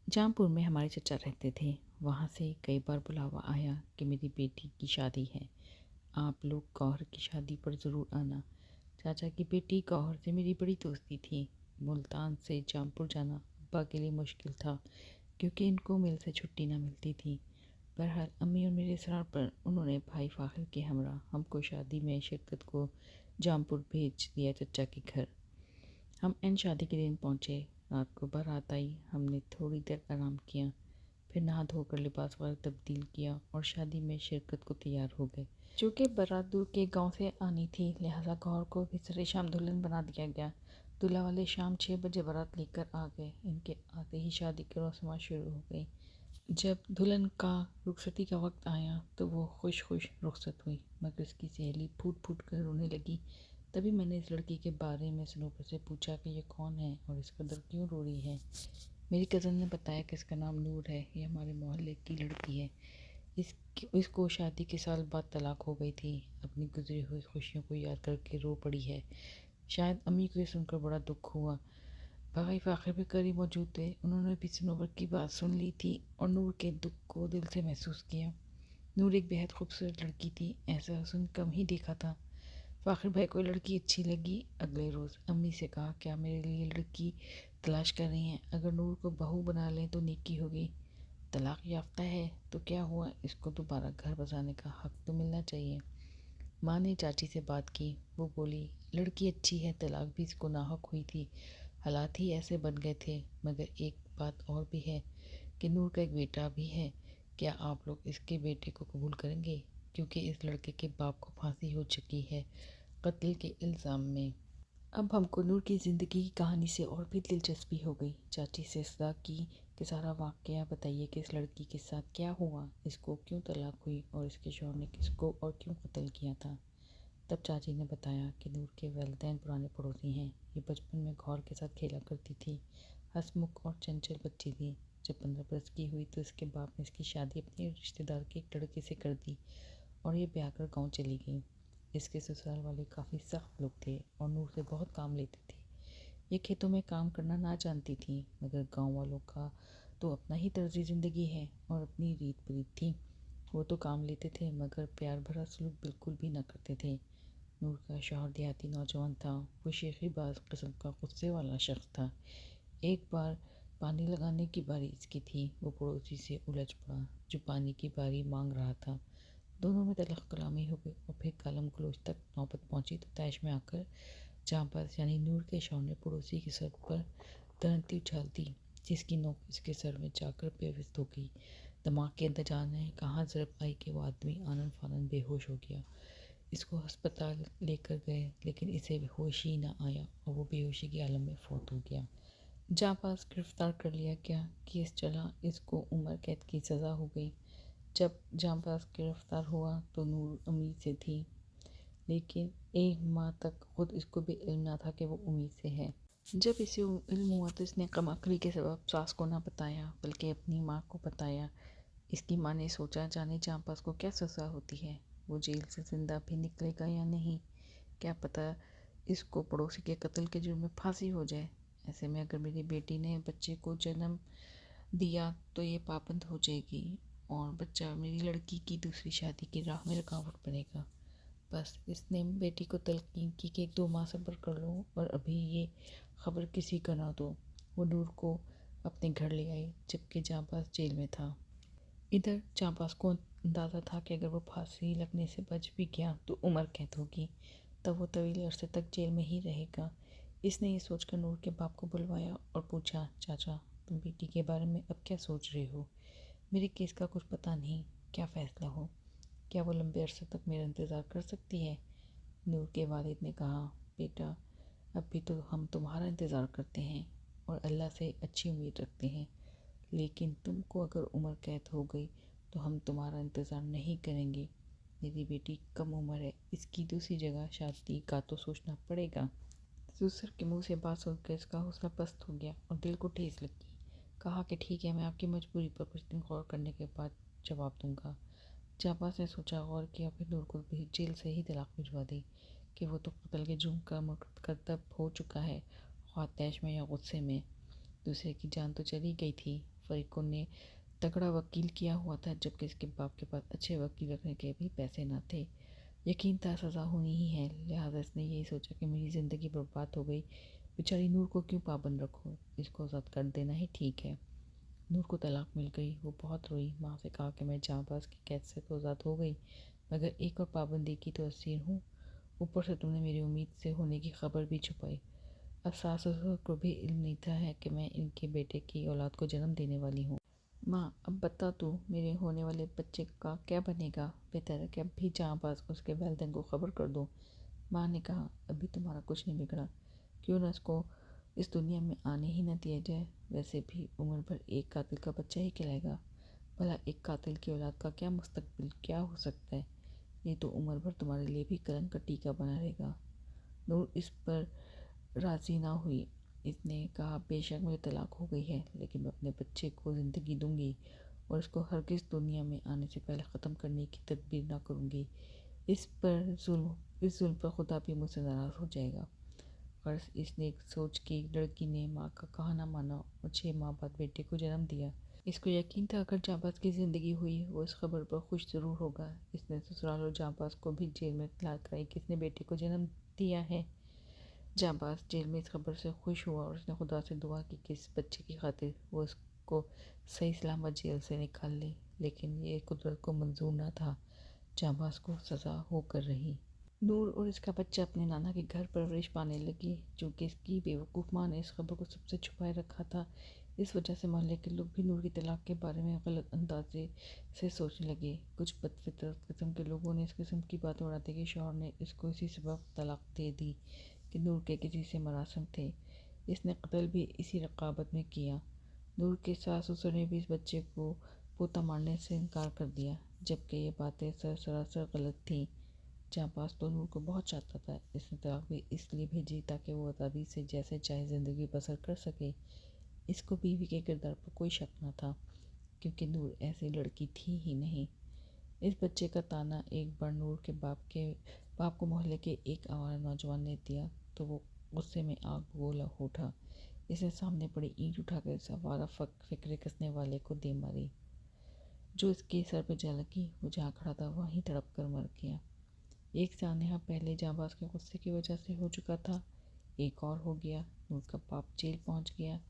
जहाँपुर में हमारे चचा रहते थे। वहाँ से कई बार बुलावा आया कि मेरी बेटी की शादी है, आप लोग गौहर की शादी पर ज़रूर आना। चाचा की बेटी गौहर से मेरी बड़ी दोस्ती थी। मुल्तान से जहाँपुर जाना अब्बा के लिए मुश्किल था क्योंकि इनको मिल से छुट्टी न मिलती थी। बहरहाल अम्मी और मेरे इसरार पर उन्होंने भाई फ़ाखिर के हमरा हमको शादी में शिरकत को जहाँपुर भेज दिया चचा के घर। हम एन शादी के दिन पहुँचे। रात को बारात आई। हमने थोड़ी देर आराम किया, फिर नहा धोकर लिबास वगैरह तब्दील किया और शादी में शिरकत को तैयार हो गए। चूँकि बारात दूर के गांव से आनी थी, लिहाजा गौहर को भी सरे शाम दुल्हन बना दिया गया। दूल्हा वाले शाम 6 बजे बारात लेकर आ गए। इनके आते ही शादी की रस्मां शुरू हो गई। जब दुल्हन का रुखसती का वक्त आया तो वो खुश खुश रुखसत हुई, मगर उसकी सहेली फूट फूट कर रोने लगी। तभी मैंने इस लड़की के बारे में सनोबर से पूछा कि ये कौन है और इस कदर क्यों रो रही है। मेरी कज़न ने बताया कि इसका नाम नूर है, ये हमारे मोहल्ले की लड़की है। इसको शादी के साल बाद तलाक हो गई थी। अपनी गुजरी हुई खुशियों को याद करके रो पड़ी है। शायद अम्मी को ये सुनकर बड़ा दुख हुआ। भाई फ़ाखिर भी करीब मौजूद थे। उन्होंने भी सनोबर की बात सुन ली थी और नूर के दुख को दिल से महसूस किया। नूर एक बेहद खूबसूरत लड़की थी, ऐसा हुस्न कम ही देखा था। फ़ाखिर भाई को लड़की अच्छी लगी। अगले रोज़ अम्मी से कहा, क्या मेरे लिए लड़की तलाश कर रही हैं? अगर नूर को बहू बना लें तो नेकी होगी। तलाक याफ्ता है तो क्या हुआ, इसको दोबारा घर बसाने का हक तो मिलना चाहिए। माँ ने चाची से बात की। वो बोली, लड़की अच्छी है, तलाक भी इसको नाहक हुई थी, हालात ही ऐसे बन गए थे। मगर एक बात और भी है कि नूर का एक बेटा भी है। क्या आप लोग इसके बेटे को कबूल करेंगे? क्योंकि इस लड़के के बाप को फांसी हो चुकी है कत्ल के इल्ज़ाम में। अब हमको नूर की ज़िंदगी की कहानी से और भी दिलचस्पी हो गई। चाची से सदा की कि सारा वाक़या बताइए कि इस लड़की के साथ क्या हुआ, इसको क्यों तलाक हुई और इसके शौहर ने किसको और क्यों कत्ल किया था। तब चाची ने बताया कि नूर के वालिदैन पुराने पड़ोसी हैं। ये बचपन में गौहर के साथ खेला करती थी, हंसमुख और चंचल बच्ची थी। जब 15 बरस की हुई तो इसके बाप ने इसकी शादी अपने रिश्तेदार के एक लड़के से कर दी और ये ब्याह कर गाँव चली गई। इसके ससुराल वाले काफ़ी सख्त लोग थे और नूर से बहुत काम लेते थे। ये खेतों में काम करना ना जानती थी, मगर गांव वालों का तो अपना ही तर्ज़ी ज़िंदगी है और अपनी रीत परीत थी। वो तो काम लेते थे मगर प्यार भरा सलूक बिल्कुल भी ना करते थे। नूर का शौहर देहाती नौजवान था। वो शेखीबाज किस्म का गुस्से वाला शख्स था। एक बार पानी लगाने की बारी इसकी थी। वो पड़ोसी से उलझ पड़ा जो पानी की बारी मांग रहा था। दोनों में तलख कलामी हो गई और फिर कालम गलोच तक नौबत पहुंची तो तैश में आकर जांबाज यानी नूर के शौहर ने पड़ोसी के सर पर दरंती उछाल दी, जिसकी नोक इसके सर में जाकर बेवस्त हो गई। दिमाग के अंदर जाने कहाँ ज़रब आई कि वो आदमी आनन फानन बेहोश हो गया। इसको अस्पताल लेकर गए लेकिन इसे होश ही ना आया और वो बेहोशी की आलम में फौत हो गया। जांबाज गिरफ्तार कर लिया गया। केस चला। इसको उम्र कैद की सज़ा हो गई। जब जांबाज गिरफ्तार हुआ तो नूर उम्मीद से थी, लेकिन एक माह तक खुद इसको भी इल्म ना था कि वो उम्मीद से है। जब इसे इल्म हुआ तो इसने कमाकरी के सबब सास को ना बताया बल्कि अपनी माँ को बताया। इसकी माँ ने सोचा, जाने जांबाज को क्या सज़ा होती है, वो जेल से जिंदा भी निकलेगा या नहीं, क्या पता इसको पड़ोसी के कत्ल के जुर्म में फांसी हो जाए। ऐसे में अगर मेरी बेटी ने बच्चे को जन्म दिया तो ये पाबंद हो जाएगी और बच्चा मेरी लड़की की दूसरी शादी की राह में रुकावट बनेगा। बस इसने बेटी को तलकीन की कि 1-2 माह सब्र कर लो और अभी ये खबर किसी को ना दो। वो नूर को अपने घर ले आई जबकि जांबाज जेल में था। इधर जांबाज को अंदाज़ा था कि अगर वो फांसी लगने से बच भी गया तो उम्र कैद होगी, तब वो तवील अरसे तक जेल में ही रहेगा। इसने ये सोचकर नूर के बाप को बुलवाया और पूछा, चाचा तुम बेटी के बारे में अब क्या सोच रहे हो? मेरे केस का कुछ पता नहीं, क्या फ़ैसला हो? क्या वो लंबे अरसे तक मेरा इंतज़ार कर सकती है? नूर के वालिद ने कहा, बेटा अभी तो हम तुम्हारा इंतज़ार करते हैं और अल्लाह से अच्छी उम्मीद रखते हैं, लेकिन तुमको अगर उम्र कैद हो गई तो हम तुम्हारा इंतज़ार नहीं करेंगे। मेरी बेटी कम उम्र है, इसकी दूसरी जगह शादी का तो सोचना पड़ेगा। ससुर के मुंह से बात सुनकर इसका हौसला पस्त हो गया और दिल को ठेस लगी। कहा कि ठीक है, मैं आपकी मजबूरी पर कुछ दिन गौर करने के बाद जवाब दूंगा। जाबाज ने सोचा, गौर किया, फिर नूर को भी जेल से ही तलाक भिजवा दी कि वो तो कत्ल के जुर्म का मुर्तकब हो चुका है, ख्वाह तैश में या गुस्से में। दूसरे की जान तो चली गई थी, फरीकुन ने तगड़ा वकील किया हुआ था, जबकि इसके बाप के पास अच्छे वकील रखने के भी पैसे न थे। यकीन था सज़ा होनी ही है, लिहाजा इसने यही सोचा कि मेरी ज़िंदगी बर्बाद हो गई, बेचारी नूर को क्यों पाबंद रखो, इसको आज़ाद कर देना ही ठीक है। नूर को तलाक मिल गई। वो बहुत रोई, माँ से कहा कि मैं जाँबाज़ की कैद से तो आज़ाद हो गई, मगर एक और पाबंदी की तो असीर हूँ। ऊपर से तुमने मेरी उम्मीद से होने की खबर भी छुपाई। अब सास ससुर को भी इल्म नहीं था है कि मैं इनके बेटे की औलाद को जन्म देने वाली हूँ। माँ, अब बता तू, मेरे होने वाले बच्चे का क्या बनेगा? बेहतर है कि अब भी जाँबाज़ उसके वालिदैन को खबर कर दो। माँ ने कहा, अभी तुम्हारा कुछ नहीं बिगड़ा, क्यों ना इसको इस दुनिया में आने ही न दिया जाए। वैसे भी उम्र भर एक कातिल का बच्चा ही कहलाएगा। भला एक कातिल की औलाद का क्या मुस्तकबिल क्या हो सकता है? ये तो उम्र भर तुम्हारे लिए भी कलंक का टीका बना रहेगा। नूर इस पर राज़ी ना हुई। इसने कहा, बेशक मुझे तलाक हो गई है, लेकिन मैं अपने बच्चे को ज़िंदगी दूंगी और इसको हरगिज़ दुनिया में आने से पहले ख़त्म करने की तदबीर ना करूँगी। इस जुल्म पर खुदा भी मुझसे नाराज़ हो जाएगा। पर इसने एक सोच की, लड़की ने माँ का कहा ना माना और 6 माह बाद बेटे को जन्म दिया। इसको यकीन था अगर जांबाज की ज़िंदगी हुई वो इस खबर पर खुश ज़रूर होगा। इसने ससुराल और जांबाज को भी जेल में इत्तला कराई कि इसने बेटे को जन्म दिया है। जांबाज जेल में इस खबर से खुश हुआ और उसने खुदा से दुआ की कि इस बच्चे की खातिर वो इसको सही सलामत जेल से निकाल ले, लेकिन ये कुदरत को मंजूर ना था। जांबाज को सज़ा होकर रही। नूर और इसका बच्चा अपने नाना के घर परवरिश पाने लगी, चूँकि इसकी बेवकूफ़ माँ ने इस खबर को सबसे छुपाए रखा था। इस वजह से मोहल्ले के लोग भी नूर की तलाक के बारे में गलत अंदाजे से सोचने लगे। कुछ बदफितरत किस्म के लोगों ने इस किस्म की बात उड़ाते कि शौहर ने इसको इसी सबब तलाक दे दी कि नूर के किसी से मरासम थे। इसने कत्ल भी इसी रकाबत में किया। नूर के सास ससुर ने भी इस बच्चे को पोता मारने से इनकार कर दिया, जबकि ये बातें सरासर गलत थीं। जांबाज तो नूर को बहुत चाहता था। इसने तलाक भी इसलिए भेजी ताकि वो आज़ादी से जैसे चाहे ज़िंदगी बसर कर सके। इसको बीवी के किरदार पर कोई शक न था, क्योंकि नूर ऐसी लड़की थी ही नहीं। इस बच्चे का ताना एक बार नूर के बाप को मोहल्ले के एक आवारा नौजवान ने दिया तो वो गुस्से में आग बबूला उठा। इसने सामने पड़ी ईंट उठाकर इस आवारा फिक्रे कसने वाले को दे मारी। जो इसके सर पर जा लगी, वो जहाँ खड़ा था वहीं तड़प कर मर गया। एक सानहा पहले जांबाज के गुस्से की वजह से हो चुका था, एक और हो गया। नूर का बाप जेल पहुंच गया,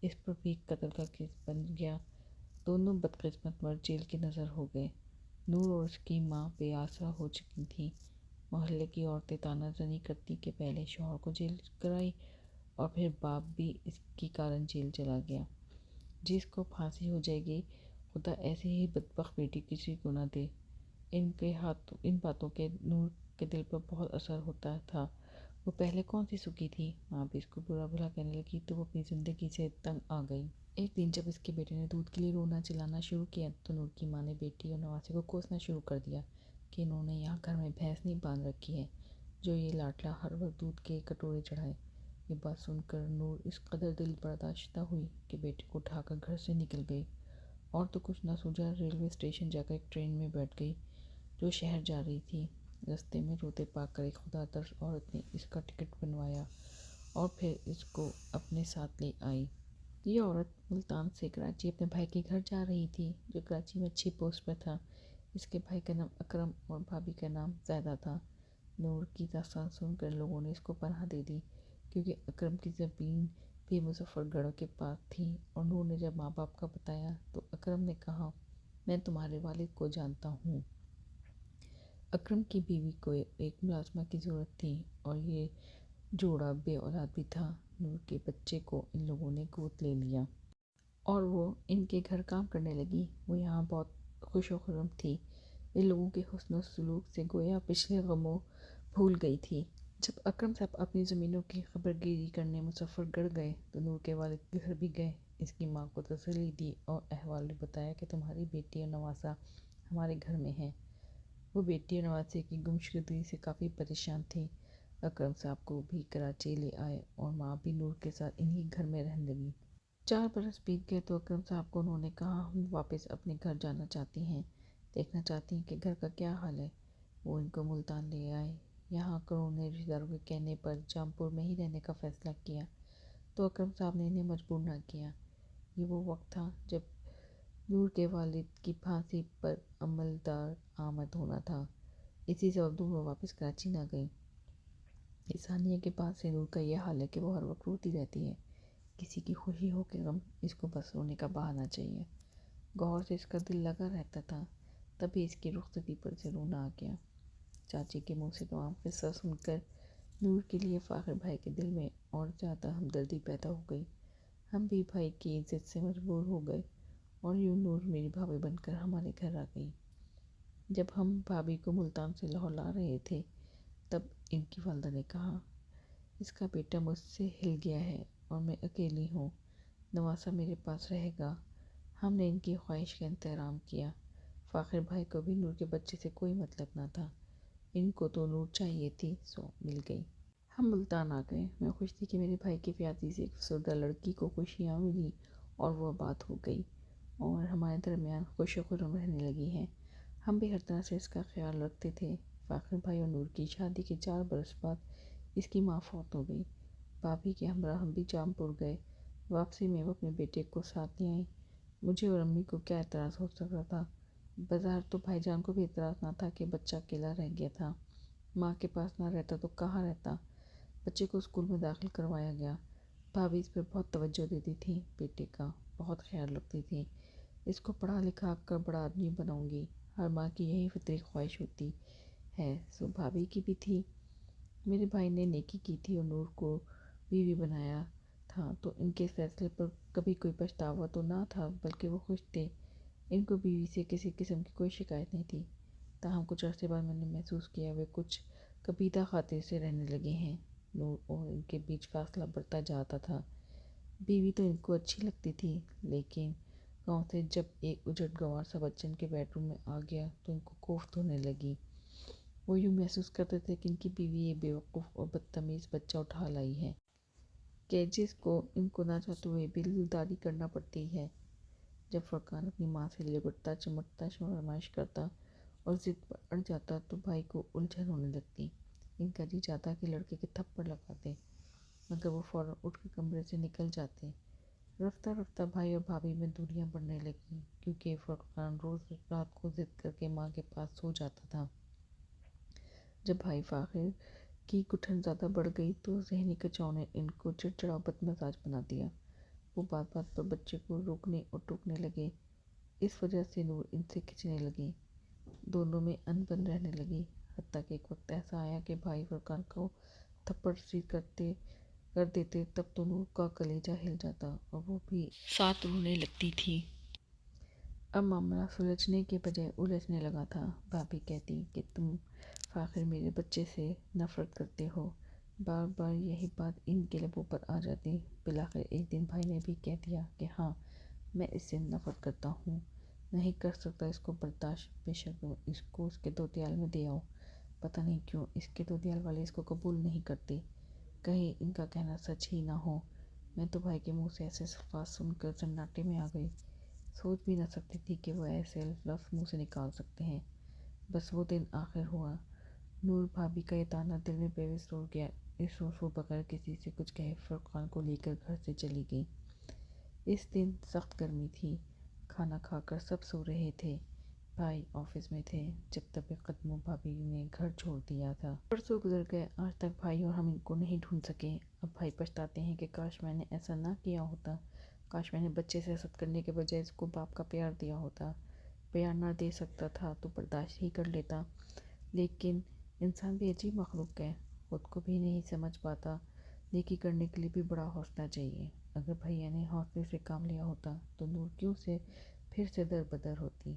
इस पर भी कत्ल का केस बन गया। दोनों बदकिस्मत मर्द जेल की नज़र हो गए। नूर और उसकी माँ बेआसरा हो चुकी थी। मोहल्ले की औरतें तानाजनी करती कि पहले शौहर को जेल कराई और फिर बाप भी इसके कारण जेल चला गया। जिसको फांसी हो जाएगी, खुदा ऐसे ही बदबख्त बेटी किसी को ना दे। इन बातों के नूर के दिल पर बहुत असर होता था। वो पहले कौन सी सुखी थी, माँ भी इसको बुरा भला कहने लगी तो वो अपनी ज़िंदगी से तंग आ गई। एक दिन जब इसके बेटे ने दूध के लिए रोना चिल्लाना शुरू किया तो नूर की माँ ने बेटी और नवासे को कोसना शुरू कर दिया कि इन्होंने यहाँ घर में भैंस नहीं बांध रखी है जो ये लाडला हर वक्त दूध के कटोरे चढ़ाए। ये बात सुनकर नूर इस कदर दिल बर्दाश्त हुई कि बेटे को उठाकर घर से निकल गई और तो कुछ ना सूझा, रेलवे स्टेशन जाकर एक ट्रेन में बैठ गई जो शहर जा रही थी। रास्ते में रोते पाकर एक खुदादर्द औरत ने इसका टिकट बनवाया और फिर इसको अपने साथ ले आई। ये औरत मुल्तान से कराची अपने भाई के घर जा रही थी, जो कराची में अच्छी पोस्ट पर था। इसके भाई का नाम अकरम और भाभी का नाम ज़ैदा था। नूर की दास्तान सुनकर लोगों ने इसको पनाह दे दी, क्योंकि अकरम की ज़मीन भी मुजफ्फरगढ़ के पास थी। और नूर ने जब माँ बाप का बताया तो अकरम ने कहा, मैं तुम्हारे वालिद को जानता हूँ। अकरम की बीवी को एक मुलाजमा की ज़रूरत थी और ये जोड़ा बे औलाद भी था। नूर के बच्चे को इन लोगों ने गोद ले लिया और वो इनके घर काम करने लगी। वो यहाँ बहुत खुश व खुर्रम थी। इन लोगों के हुस्न सलूक से गोया पिछले गमों भूल गई थी। जब अकरम साहब अपनी ज़मीनों की खबरगिरी करने मुजफ्फरगढ़ गए तो नूर के वालिद के घर भी गए। इसकी माँ को तसल्ली दी और अहवाल बताया कि तुम्हारी बेटी और नवासा हमारे घर में है। वो बेटी और नवासे की गुमशुदगी से काफ़ी परेशान थी। अकरम साहब को भी कराची ले आए और माँ भी नूर के साथ इन्हीं घर में रहने लगी। 4 बरस बीत गए तो अकरम साहब को उन्होंने कहा, हम वापस अपने घर जाना चाहती हैं, देखना चाहती हैं कि घर का क्या हाल है। वो इनको मुल्तान ले आए। यहाँ आकर उन्होंने रिश्तेदारों के कहने पर जामपुर में ही रहने का फ़ैसला किया तो अकरम साहब ने इन्हें मजबूर ना किया। یہ وہ وقت تھا جب نور کے والد کی پھانسی پر عملدار آمد ہونا تھا۔ اسی سبب دونوں واپس کراچی نہ گئیں۔ اس ثانیہ کے بعد سے نور کا یہ حال ہے کہ وہ ہر وقت روتی رہتی ہے۔ کسی کی خوشی ہو کہ غم، اس کو بس رونے کا بہانہ چاہیے۔ گوہر سے اس کا دل لگا رہتا تھا، تبھی اس کی رخصتی پر سے رونا آ گیا۔ چاچی کے منہ سے تمام قصہ سن کر نور کے لیے فاخر بھائی کے دل میں اور زیادہ ہمدردی پیدا ہو گئی۔ ہم بھی بھائی کی عزت سے مجبور ہو گئے اور یوں نور میری بھابھی بن کر ہمارے گھر آ گئی۔ جب ہم بھابھی کو ملتان سے لاہور لا رہے تھے تب ان کی والدہ نے کہا، اس کا بیٹا مجھ سے ہل گیا ہے اور میں اکیلی ہوں، نواسا میرے پاس رہے گا۔ ہم نے ان کی خواہش کا احترام کیا۔ فاخر بھائی کو بھی نور کے بچے سے کوئی مطلب نہ تھا، ان کو تو نور چاہیے تھی، سو مل گئی۔ ہم ملتان آ گئے۔ میں خوش تھی کہ میرے بھائی کی پیاسی سے ایک افسردہ لڑکی کو خوشیاں ملی اور وہ بات ہو گئی اور ہمارے درمیان خوش و خرم رہنے لگی ہے۔ ہم بھی ہر طرح سے اس کا خیال رکھتے تھے۔ فاخر بھائی اور نور کی شادی کے 4 برس بعد اس کی ماں فوت ہو گئی۔ بھابھی کے ہمراہ ہم بھی جام پور گئے۔ واپسی میں وہ اپنے بیٹے کو ساتھ لے آئیں۔ مجھے اور امی کو کیا اعتراض ہو سکتا تھا؟ بظاہر تو بھائی جان کو بھی اعتراض نہ تھا کہ بچہ اکیلا رہ گیا تھا، ماں کے پاس نہ رہتا تو کہاں رہتا۔ بچے کو اسکول میں داخل کروایا گیا۔ بھابھی اس پر بہت توجہ دیتی تھی، بیٹے کا بہت خیال رکھتی تھی۔ اس کو پڑھا لکھا کر بڑا آدمی بناؤں گی، ہر ماں کی یہی فطری خواہش ہوتی ہے، سو بھابھی کی بھی تھی۔ میرے بھائی نے نیکی کی تھی اور نور کو بیوی بنایا تھا، تو ان کے فیصلے پر کبھی کوئی پچھتاوا تو نہ تھا، بلکہ وہ خوش تھے۔ ان کو بیوی سے کسی قسم کی کوئی شکایت نہیں تھی۔ تاہم کچھ عرصے بعد میں نے محسوس کیا وہ کچھ کبیدہ خاطر سے رہنے لگے ہیں۔ نور اور ان کے بیچ فاصلہ بڑھتا جاتا تھا۔ بیوی تو ان کو اچھی لگتی تھی، لیکن گاؤں سے جب ایک اجڑ گنوار سا بچہ ان کے بیڈ روم میں آ گیا تو ان کو کوفت ہونے لگی۔ وہ یوں محسوس کرتے تھے کہ ان کی بیوی یہ بے وقوف اور بدتمیز بچہ اٹھا لائی ہے کہ جس کو ان کو نہ چاہتے ہوئے بھی دلداری کرنا پڑتی ہے۔ جب فرقان اپنی ماں سے لپٹتا چمٹتا فرمائش کرتا اور ضد پر اڑ جاتا تو بھائی کو الجھن ہونے لگتی۔ ان کا جی چاہتا کہ لڑکے کے تھپڑ لگاتے، مگر وہ فوراً اٹھ کے کمرے سے نکل جاتے۔ رفتہ رفتہ بھائی اور بھابھی میں دوریاں بڑھنے لگیں، کیونکہ فرقان روز رات کو ضد کر کے ماں کے پاس سو جاتا تھا۔ جب بھائی فاخر کی گٹھن زیادہ بڑھ گئی تو ذہنی کچاؤ نے ان کو چڑچڑا و بدمزاج بنا دیا۔ وہ بات بات پر بچے کو روکنے اور ٹوکنے لگے۔ اس وجہ سے نور ان سے کھنچنے لگی، دونوں میں انبن رہنے لگی، حتیٰ کہ ایک وقت ایسا آیا کہ بھائی فرقان کو تھپڑ رسید کر دیتے، تب تو نور کا کلیجہ ہل جاتا اور وہ بھی ساتھ رونے لگتی تھی۔ اب معاملہ سلجھنے کے بجائے الجھنے لگا تھا۔ بھابھی کہتی کہ تم فاخر میرے بچے سے نفرت کرتے ہو، بار بار یہی بات ان کے لبوں پر آ جاتی۔ بالآخر ایک دن بھائی نے بھی کہہ دیا کہ ہاں میں اس سے نفرت کرتا ہوں، نہیں کر سکتا اس کو برداشت، بے شک اس کو اس کے دودیال میں دے آؤ۔ پتہ نہیں کیوں اس کے دودیال والے اس کو قبول نہیں کرتے، کہیں ان کا کہنا سچ ہی نہ ہو۔ میں تو بھائی کے منہ سے ایسے الفاظ سن کر سناٹے میں آ گئی، سوچ بھی نہ سکتی تھی کہ وہ ایسے لفظ منہ سے نکال سکتے ہیں۔ بس وہ دن آخر ہوا۔ نور بھابھی کا یہ طعنہ دل میں بے بس ہو گیا۔ اس روز وہ بغیر کسی سے کچھ کہے فرقان کو لے کر گھر سے چلی گئی۔ اس دن سخت گرمی تھی۔ کھانا کھا کر سب سو رہے تھے۔ بھائی آفس میں تھے جب دبے قدموں بھابھی نے گھر چھوڑ دیا تھا۔ برسوں گزر گئے، آج تک بھائی اور ہم ان کو نہیں ڈھونڈ سکے۔ اب بھائی پچھتاتے ہیں کہ کاش میں نے ایسا نہ کیا ہوتا، کاش میں نے بچے سے حسد کرنے کے بجائے اس کو باپ کا پیار دیا ہوتا۔ پیار نہ دے سکتا تھا تو برداشت ہی کر لیتا، لیکن انسان بھی عجیب مخلوق ہے، خود کو بھی نہیں سمجھ پاتا۔ نیکی کرنے کے لیے بھی بڑا حوصلہ چاہیے۔ اگر بھیا نے حوصلے سے کام لیا ہوتا تو نور کیوں سے پھر سے در بدر ہوتی۔